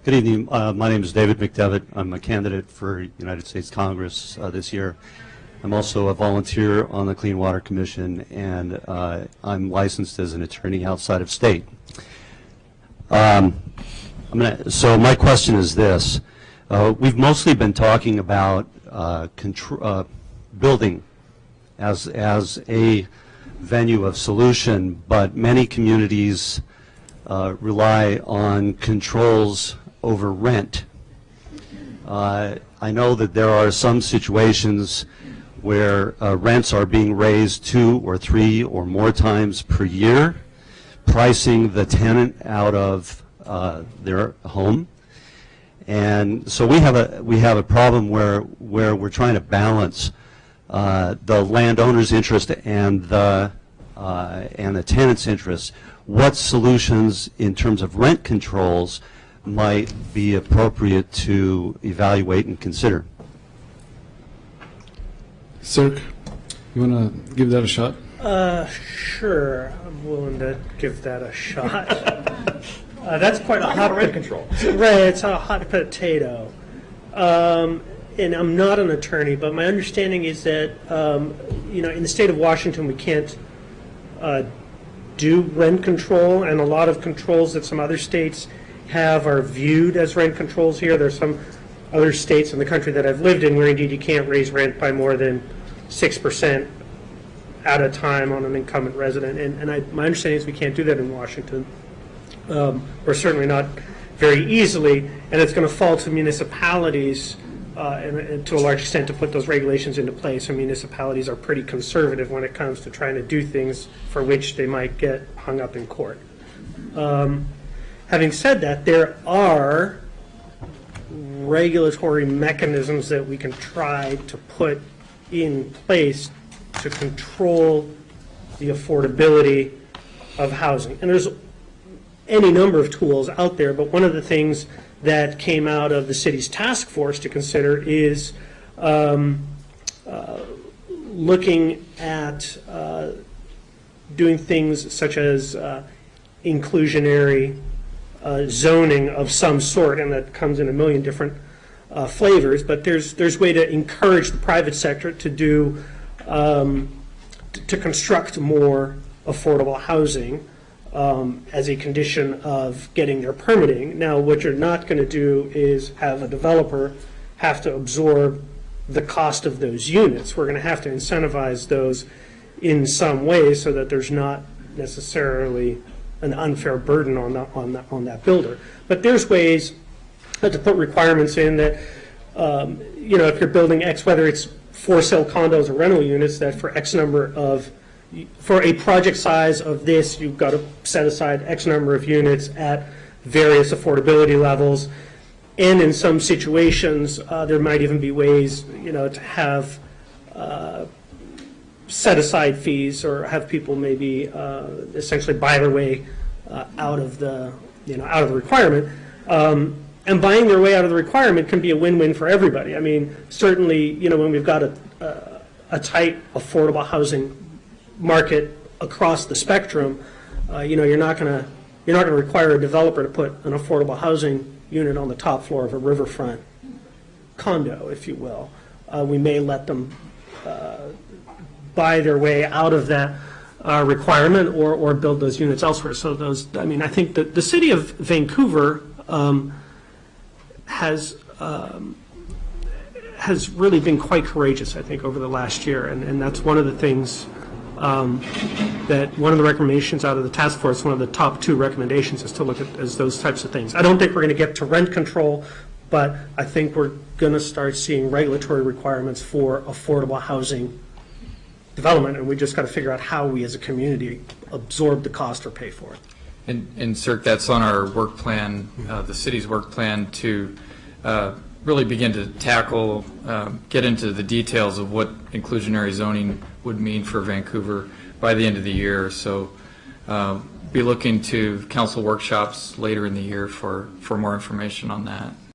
Good evening. My name is David McDevitt. I'm a candidate for United States Congress this year. I'm also a volunteer on the Clean Water Commission, and I'm licensed as an attorney outside of state. So my question is this. We've mostly been talking about building as a venue of solution, but many communities rely on controls over rent. I know that there are some situations where rents are being raised 2 or 3 or more times per year, pricing the tenant out of their home. And so we have a problem where we're trying to balance the landowner's interest and the tenant's interest. What solutions in terms of rent controls might be appropriate to evaluate and consider? Sirk, you want to give that a shot? Sure, I'm willing to give that a shot. That's quite a hot rent control. Right, it's a hot potato. And I'm not an attorney, but my understanding is that in the state of Washington we can't do rent control, and a lot of controls that some other states have are viewed as rent controls here. There's some other states in the country that I've lived in where indeed you can't raise rent by more than 6% at a time on an incumbent resident, and my understanding is we can't do that in Washington, or certainly not very easily, and it's going to fall to municipalities and to a large extent to put those regulations into place. So municipalities are pretty conservative when it comes to trying to do things for which they might get hung up in court. Having said that, there are regulatory mechanisms that we can try to put in place to control the affordability of housing. And there's any number of tools out there, but one of the things that came out of the city's task force to consider is looking at doing things such as inclusionary zoning of some sort, and that comes in a million different flavors. But there's way to encourage the private sector to do to construct more affordable housing as a condition of getting their permitting. Now, what you're not going to do is have a developer have to absorb the cost of those units. We're going to have to incentivize those in some way so that there's not necessarily an unfair burden on that builder. But there's ways to put requirements in that, if you're building X, whether it's for sale condos or rental units, that for X number of, for a project size of this, you've got to set aside X number of units at various affordability levels. And in some situations, there might even be ways, to have set aside fees or have people maybe essentially buy their way out of the requirement. And buying their way out of the requirement can be a win-win for everybody. I mean, certainly, when we've got a tight affordable housing market across the spectrum, you're not going to require a developer to put an affordable housing unit on the top floor of a riverfront condo, if you will. We may let them buy their way out of that requirement or build those units elsewhere. So I think that the city of Vancouver has really been quite courageous, I think, over the last year, and that's one of the things that one of the recommendations out of the task force, one of the top 2 recommendations is to look at those types of things. I don't think we're going to get to rent control, but I think we're going to start seeing regulatory requirements for affordable housing development, and we just got to figure out how we as a community absorb the cost or pay for it. And Sirk, that's on our work plan, the city's work plan to really begin to tackle, get into the details of what inclusionary zoning would mean for Vancouver by the end of the year. So be looking to council workshops later in the year for more information on that.